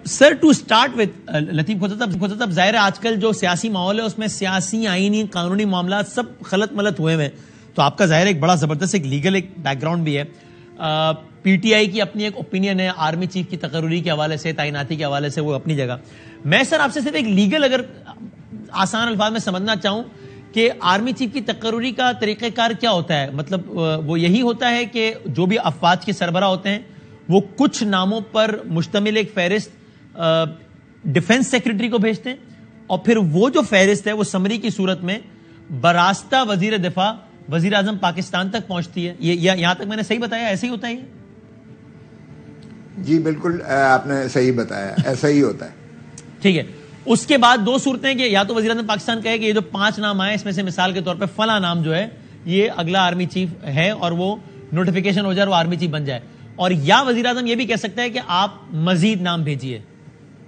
Sir to start with لطیف خدا صاحب، ظاہر ہے آج کل جو سیاسی ماحول ہے اس میں سیاسی، آئینی، قانونی معاملات سب خلط ملط ہوئے ہیں، تو آپ کا ظاہر ایک بڑا زبردست ایک لیگل ایک بیک گراؤنڈ بھی ہے. پی ٹی آئی کی اپنی ایک اوپینین ہے آرمی چیف کی تقرری کے حوالے سے، تعیناتی کے حوالے سے، وہ اپنی جگہ. میں سر آپ سے صرف ایک لیگل اگر آسان الفاظ میں سمجھنا چاہوں کہ آرمی چیف کی تقرری کا طریقہ کار کیا ہوتا ہے، مطلب وہ یہی ہوتا ہے کہ جو بھی افواج کے سربراہ ہوتے ہیں وہ کچھ ناموں پر مشتمل ایک فہرست ڈیفنس سیکرٹری کو بھیجتے ہیں، اور پھر وہ جو فہرست ہے وہ سمری کی صورت میں براستہ وزیر دفاع وزیر اعظم پاکستان تک پہنچتی ہے. یہاں تک میں نے صحیح بتایا؟ ایسے ہی ہوتا ہے یہ؟ جی بالکل آپ نے صحیح بتایا، ایسا ہی ہوتا ہے. ٹھیک ہے. اس کے بعد دو صورتیں کہ یا تو وزیر اعظم پاکستان کہے کہ یہ جو 5 نام آئے اس میں سے مثال کے طور پہ فلاں نام جو ہے یہ اگلا آرمی چیف ہے، اور وہ نوٹیفیکیشن ہو جائے اور وہ آرمی چیف بن جائے، اور یا وزیر اعظم یہ بھی کہہ سکتا ہے کہ آپ مزید نام بھیجیے.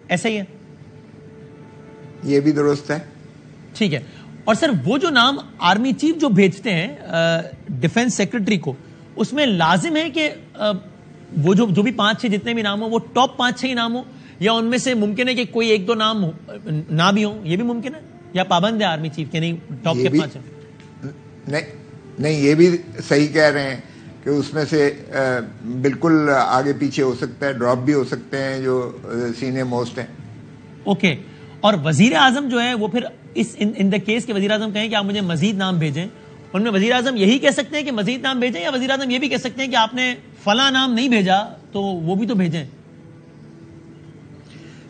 ایسا ہی ہے؟ یہ بھی درست ہے. ٹھیک ہے. اور سر وہ جو نام آرمی چیف جو بھیجتے ہیں ڈیفنس سیکرٹری کو، اس میں لازم ہے کہ وہ جو بھی 5-6 جتنے بھی نام ہو وہ ٹاپ 5-6 ہی نام ہو، یا ان میں سے ممکن ہے کہ کوئی 1-2 نام نہ بھی ہوں؟ یہ بھی ممکن ہے یا پابند ہے آرمی چیف کے نہیں ٹاپ کے 5 ہیں؟ نہیں، یہ بھی صحیح کہہ رہے ہیں کہ اس میں سے بالکل آگے پیچھے ہو سکتا ہے، ڈراپ بھی ہو سکتے ہیں جو سینئر موسٹ ہیں. اوکے. اور وزیر اعظم جو ہے وہ پھر ان دا کیس کے وزیر اعظم کہیں کہ آپ مجھے مزید نام بھیجیں، ان میں وزیر اعظم یہی کہہ سکتے ہیں کہ مزید نام بھیجیں، یا وزیر اعظم یہ بھی کہہ سکتے ہیں کہ آپ نے فلاں نام نہیں بھیجا تو وہ بھی تو بھیجیں؟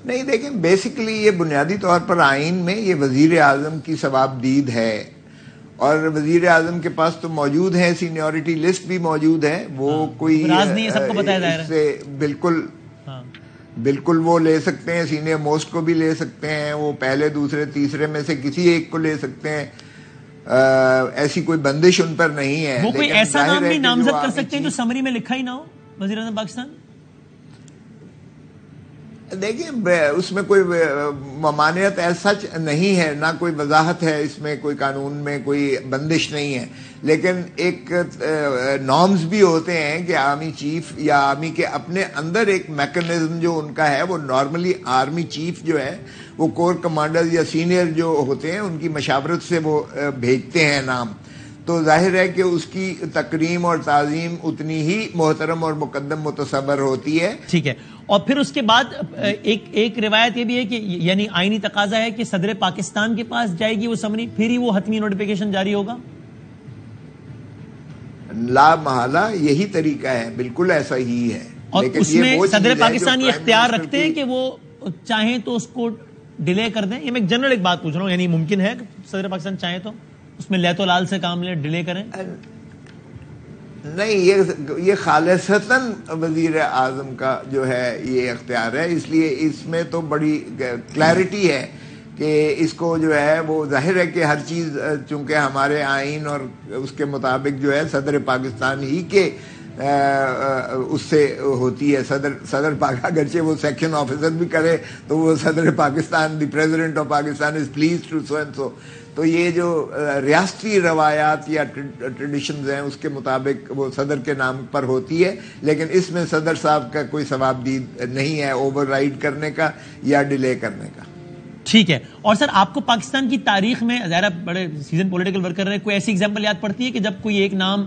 نہیں دیکھیں، بیسیکلی یہ بنیادی طور پر آئین میں یہ وزیر اعظم کی ثوابدید ہے، اور وزیر اعظم کے پاس تو موجود ہے، سینیورٹی لسٹ بھی موجود ہے، وہ کوئی راز نہیں ہے، سب کو پتہ ہے. اس سے بالکل وہ لے سکتے ہیں، سینئر موسٹ کو بھی لے سکتے ہیں، وہ پہلے دوسرے تیسرے میں سے کسی ایک کو لے سکتے ہیں، ایسی کوئی بندش ان پر نہیں ہے. وہ کوئی ایسا نام بھی نامزد کر سکتے ہیں جو سمری میں لکھا ہی نہ ہو وزیر اعظم پاکستان؟ دیکھیں اس میں کوئی ممانعت ایسا نہیں ہے، نہ کوئی وضاحت ہے اس میں، کوئی قانون میں کوئی بندش نہیں ہے، لیکن ایک نارمز بھی ہوتے ہیں کہ آرمی چیف یا آرمی کے اپنے اندر ایک میکنزم جو ان کا ہے، وہ نارملی آرمی چیف جو ہے وہ کور کمانڈر یا سینئر جو ہوتے ہیں ان کی مشاورت سے وہ بھیجتے ہیں نام، تو ظاہر ہے کہ اس کی تکریم اور تعظیم اتنی ہی محترم اور مقدم متصور ہوتی ہے. ٹھیک ہے. اور پھر اس کے بعد ایک روایت یہ بھی ہے کہ یعنی آئینی تقاضا ہے کہ صدر پاکستان کے پاس جائے گی وہ سمری، پھر ہی وہ حتمی نوٹیفیکیشن جاری ہوگا. لا محالہ یہی طریقہ ہے، بالکل ایسا ہی ہے. اور اس میں صدر پاکستان یہ اختیار رکھتے ہیں کہ وہ چاہیں تو اس کو ڈیلے کر دیں. یہ میں ایک جنرل ایک بات پوچھ رہا ہوں، یعنی ممکن ہے کہ صدر پاکستان چاہیں تو اس میں لیت و لال سے کام لیں، ڈیلے کریں؟ نہیں، یہ خالصتاً وزیر اعظم کا جو ہے یہ اختیار ہے، اس لیے اس میں تو بڑی کلیئرٹی ہے کہ اس کو جو ہے وہ ظاہر ہے کہ ہر چیز چونکہ ہمارے آئین اور اس کے مطابق جو ہے صدر پاکستان ہی کے اس سے ہوتی ہے. صدر پاک اگرچہ وہ سیکشن آفیسر بھی کرے تو وہ صدر Pakistan, the president of Pakistan is please to so and so. تو یہ جو ریاستی روایات یا ٹریڈیشنز ہیں اس کے مطابق وہ صدر کے نام پر ہوتی ہے، لیکن اس میں صدر صاحب کا کوئی ثوابدید نہیں ہے اوور رائڈ کرنے کا یا ڈیلے کرنے کا. ٹھیک ہے. اور سر آپ کو پاکستان کی تاریخ میں ظاہر بڑے سیزن پولیٹیکل ورکر رہے، کوئی ایسی ایگزامپل یاد پڑتی ہے کہ جب کوئی ایک نام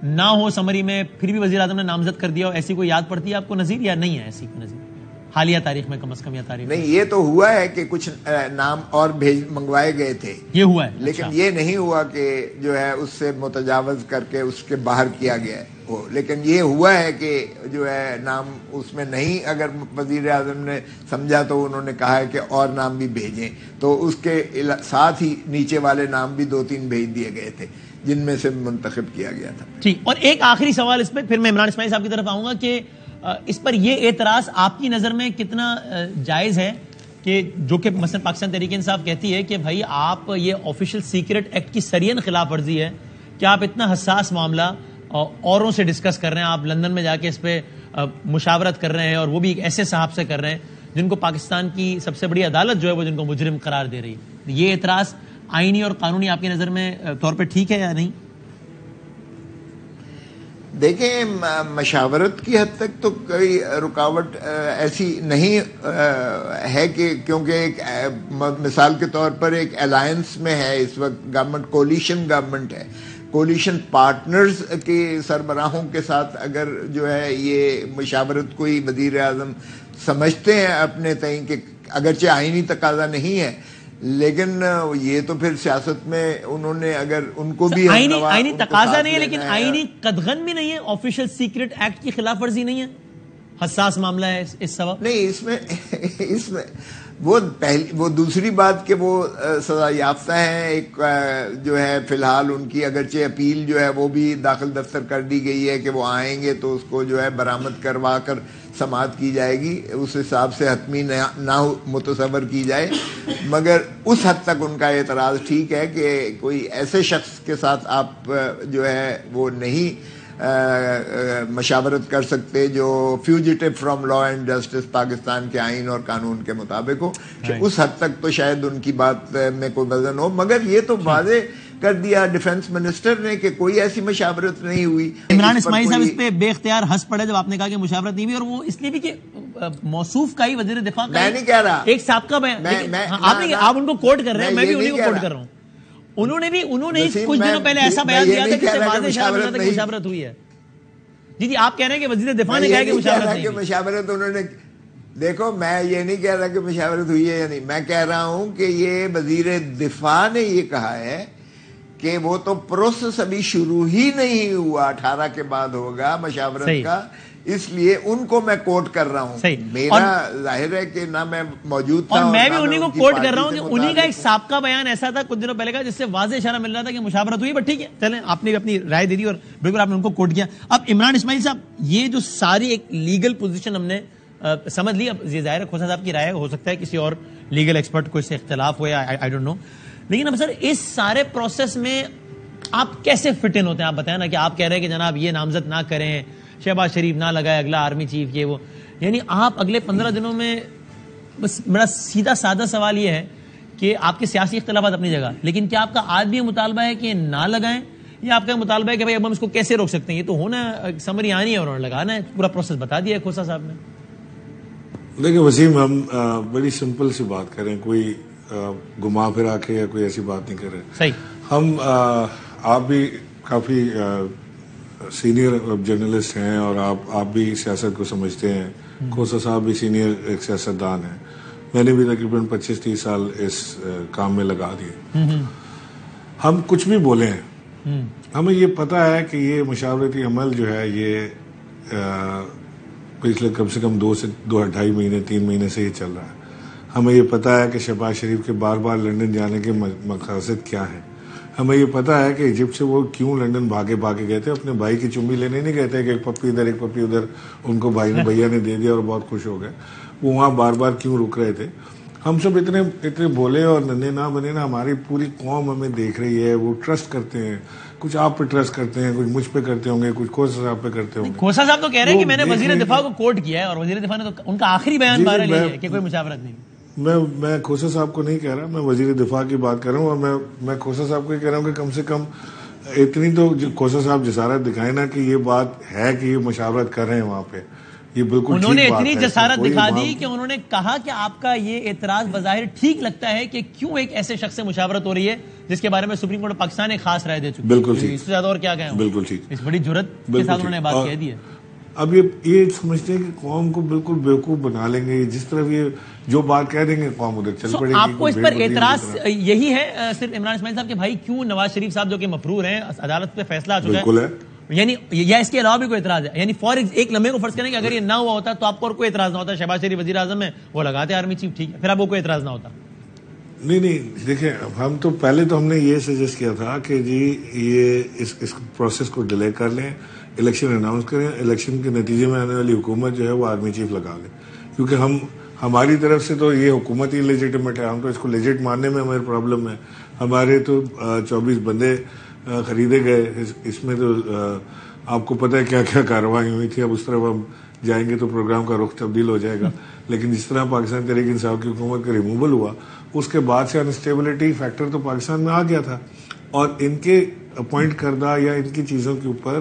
نہ ہو سمری میں پھر بھی وزیر اعظم نے نامزد کر دیا ہو؟ ایسی کوئی یاد پڑتی ہے آپ کو نظیر، یا نہیں ہے ایسی کوئی نظیر حالیہ تاریخ میں کم از کم یا تاریخ؟ نہیں، یہ تو ہوا ہے کہ کچھ نام اور منگوائے گئے تھے، یہ ہوا ہے، لیکن یہ نہیں ہوا کہ جو ہے اس سے متجاوز کر کے اس کے باہر کیا گیا ہے. لیکن یہ ہوا ہے کہ جو ہے نام اس میں نہیں، اگر وزیر اعظم نے سمجھا تو انہوں نے کہا ہے کہ اور نام بھی بھیجیں، تو اس کے ساتھ ہی نیچے والے نام بھی 2-3 بھیج دیے گئے تھے جن میں سے منتخب کیا گیا تھا. ٹھیک. اور ایک آخری سوال اس پہ، پھر میں عمران اسماعیل صاحب کی طرف آؤں گا کہ اس پر یہ اعتراض آپ کی نظر میں کتنا جائز ہے کہ جو کہ مثلا پاکستان تحریک انصاف کہتی ہے کہ بھائی آپ یہ آفیشل سیکرٹ ایکٹ کی سرین خلاف ورزی ہے کہ آپ اتنا حساس معاملہ اوروں سے ڈسکس کر رہے ہیں، آپ لندن میں جا کے اس پہ مشاورت کر رہے ہیں، اور وہ بھی ایک ایسے صاحب سے کر رہے ہیں جن کو پاکستان کی سب سے بڑی عدالت جو ہے وہ جن کو مجرم قرار دے رہی ہے. یہ اعتراض آئینی اور قانونی آپ کی نظر میں طور پہ ٹھیک ہے یا نہیں؟ دیکھیں مشاورت کی حد تک تو کوئی رکاوٹ ایسی نہیں ہے کہ کیونکہ ایک مثال کے طور پر ایک الائنس میں ہے اس وقت گورنمنٹ، کولیشن گورنمنٹ ہے، کولیشن پارٹنرز کے سربراہوں کے ساتھ اگر جو ہے یہ مشاورت کوئی وزیر اعظم سمجھتے ہیں اپنے تئیں کہ اگرچہ آئینی تقاضا نہیں ہے لیکن یہ تو پھر سیاست میں انہوں نے اگر ان کو بھی آئینی تقاضا نہیں ہے لیکن آئینی قدغن بھی نہیں ہے، آفیشل سیکرٹ ایکٹ کی خلاف ورزی نہیں ہے، حساس معاملہ ہے اس سبب نہیں اس میں وہ دوسری بات کہ وہ سزا یافتہ ہیں، ایک جو ہے فی الحال ان کی اگرچہ اپیل جو ہے وہ بھی داخل دفتر کر دی گئی ہے کہ وہ آئیں گے تو اس کو جو ہے برآمد کروا کر سماعت کی جائے گی، اس حساب سے حتمی نہ متصور کی جائے، مگر اس حد تک ان کا اعتراض ٹھیک ہے کہ کوئی ایسے شخص کے ساتھ آپ جو ہے وہ نہیں مشاورت کر سکتے جو fugitive from law and justice Pakistan کے آئین اور قانون کے مطابق ہو، اس حد تک تو شاید ان کی بات میں کوئی وزن ہو، مگر یہ تو واضح کر دیا ڈیفنس منسٹر نے کہ کوئی ایسی مشاورت نہیں ہوئی۔ عمران اسماعیل صاحب اس پہ بے اختیار ہنس پڑے جب آپ نے کہا کہ مشاورت نہیں ہوئی، اور وہ اس لیے بھی کہ موصوف کا ہی وزیر دفاع کا میں نہیں کہہ رہا ایک سابقہ بیان، آپ ان کو کوٹ کر رہے ہیں، میں بھی انہیں کو کوٹ کر رہا ہوں، انہوں نے بھی کچھ دنوں پہلے ایسا بیان دیا تھا جس سے واضح اشارہ ملتا تھا کہ مشاورت ہوئی ہے۔ جی جی آپ کہہ رہے ہیں کہ وزیر دفاع نے کہا کہ مشاورت انہوں نے، دیکھو میں یہ نہیں کہہ رہا کہ مشاورت ہوئی ہے یا نہیں، میں کہہ رہا ہوں کہ یہ وزیر دفاع نے یہ کہا ہے کہ وہ تو پروسیس ابھی شروع ہی نہیں ہوا، 18 کے بعد ہوگا مشاورت کا، اس لیے ان کو میں کوٹ کر رہا ہوں۔ میرا ظاہر ہے کہ نہ میں موجود تھا اور میں بھی انہیں کو کوٹ کر رہا ہوں کہ انہیں کا ایک سابقہ بیان ایسا تھا کچھ دنوں پہلے کا جس سے واضح اشارہ مل رہا تھا کہ مشاورت ہوئی، بٹ ٹھیک ہے چلیں آپ نے بھی اپنی رائے دے دی اور بالکل آپ نے ان کو کوٹ کیا۔ اب عمران اسماعیل صاحب یہ جو ساری ایک لیگل پوزیشن ہم نے سمجھ لی، اب یہ ظاہر ہے کھوسا صاحب کی رائے ہو سکتا ہے کسی اور لیگل ایکسپرٹ کو اس سے اختلاف ہو یا آئی ڈونٹ نو، لیکن اب سر اس سارے پروسیس میں آپ کیسے فٹ ان ہوتے ہیں؟ آپ بتائیں نا کہ آپ کہہ رہے ہیں کہ جناب یہ نامزد نہ کریں، شہباز شریف نہ لگائے اگلا آرمی چیف، یہ وہ، یعنی آپ اگلے 15 دنوں میں، بس میرا سیدھا سادہ سوال یہ ہے کہ آپ کے سیاسی اختلافات اپنی جگہ، لیکن کیا آپ کا آج بھی یہ مطالبہ ہے کہ نہ لگائیں، یا آپ کا مطالبہ ہے کہ بھائی اب ہم اس کو کیسے روک سکتے ہیں؟ یہ تو ہونا سمری آنی ہے اور انہوں نے لگانا ہے، پورا پروسیس بتا دیا ہے کھوسا صاحب نے۔ دیکھیں وسیم، ہم بڑی سمپل سی بات کریں، کوئی گما پھرا کے یا کوئی ایسی بات نہیں کر رہے۔ صحیح، ہم آپ بھی کافی سینئر جرنلسٹ ہیں اور آپ بھی سیاست کو سمجھتے ہیں، کھوسا صاحب بھی سینئر ایک سیاستدان ہیں، میں نے بھی تقریباً 25-30 سال اس کام میں لگا دیے۔ ہم کچھ بھی بولے ہیں، ہمیں یہ پتا ہے کہ یہ مشاورتی عمل جو ہے یہ پچھلے کم سے کم 2 سے 2.5 مہینے 3 مہینے سے یہ چل رہا ہے۔ ہمیں یہ پتا ہے کہ شہباز شریف کے بار بار لندن جانے کے مقاصد کیا ہیں، ہمیں یہ پتا ہے کہ ایجپٹ سے وہ کیوں لندن بھاگے گئے تھے، اپنے بھائی کی چمی لینے نہیں گئے تھے کہ ایک پپی ادھر ایک پپی ادھر، ان کو بھیا نے دے دیا اور بہت خوش ہو گئے، وہ وہاں بار بار کیوں رک رہے تھے۔ ہم سب اتنے بولے اور ننھے نہ بنے نا، ہماری پوری قوم ہمیں دیکھ رہی ہے، وہ ٹرسٹ کرتے ہیں، کچھ آپ پہ ٹرسٹ کرتے ہیں، کچھ مجھ پہ کرتے ہوں گے، کچھ کھوسا صاحب پہ کرتے ہوں گے۔ کھوسا صاحب تو کہہ رہے ہیں کہ میں نے وزیر دفاع کو کوٹ کیا ہے اور وزیر دفاع نے تو ان کا آخری بیان بہرحال یہ ہے کہ کوئی مشاورت نہیں۔ میں کھوسا صاحب کو نہیں کہہ رہا، میں وزیر دفاع کی بات کر رہا ہوں، اور میں کھوسا صاحب کو یہ کہہ رہا ہوں کہ کم سے کم اتنی تو کھوسا صاحب جسارت دکھائے نا کہ یہ بات ہے کہ یہ مشاورت کر رہے ہیں وہاں پہ، یہ بالکل انہوں نے اتنی جسارت دکھا دی کہ انہوں نے کہا کہ آپ کا یہ اعتراض بظاہر ٹھیک لگتا ہے کہ کیوں ایک ایسے شخص سے مشاورت ہو رہی ہے جس کے بارے میں سپریم کورٹ پاکستان ایک خاص رائے دے چکی ہے۔ بالکل ٹھیک، اس سے زیادہ اور کیا کہیں؟ بالکل ٹھیک، اس بڑی جرات کے ساتھ انہوں نے بات کہہ دی ہے۔ اب یہ سمجھتے ہیں کہ قوم کو بالکل بیوقوف بنا لیں گے، جس طرح یہ جو بات کہہ دیں گے قوم ادھر چل پڑے گی۔ آپ کو اس پر اعتراض یہی ہے صرف عمران اسماعیل صاحب کہ بھائی کیوں نواز شریف صاحب جو کہ مفرور ہیں، عدالت پہ فیصلہ آ چکا ہے، یعنی یا اس کے علاوہ بھی کوئی اعتراض ہے؟ یعنی فور ایک لمحے کو فرض کریں کہ اگر یہ نہ ہوا ہوتا تو آپ کو اور کوئی اعتراض نہ ہوتا، شہباز شریف وزیر اعظم ہے، وہ لگاتے آرمی چیف، ٹھیک ہے، پھر آپ کو کوئی اعتراض نہ ہوتا؟ نہیں دیکھیں، ہم تو پہلے تو ہم نے یہ سجیسٹ کیا تھا کہ جی یہ اس پروسیس کو ڈیلے کر لیں، الیکشن اناؤنس کریں، الیکشن کے نتیجے میں آنے والی حکومت جو ہے وہ آرمی چیف لگا لیں، کیونکہ ہماری طرف سے تو یہ حکومت ہی لیجیٹیمیٹ ہے، ہم تو اس کو لیجٹ ماننے میں ہمارے پرابلم ہے۔ ہمارے تو 24 بندے خریدے گئے، اس میں تو آپ کو پتہ ہے کیا کیا کارروائی ہوئی تھی، اب اس طرف ہم جائیں گے تو پروگرام کا رخ تبدیل ہو جائے گا، لیکن جس طرح پاکستان تحریک انصاف کی حکومت کا ریموول ہوا اس کے بعد سے انسٹیبلٹی فیکٹر تو پاکستان میں آ گیا تھا، اور ان کے اپوائنٹ کردہ یا ان کی چیزوں کے اوپر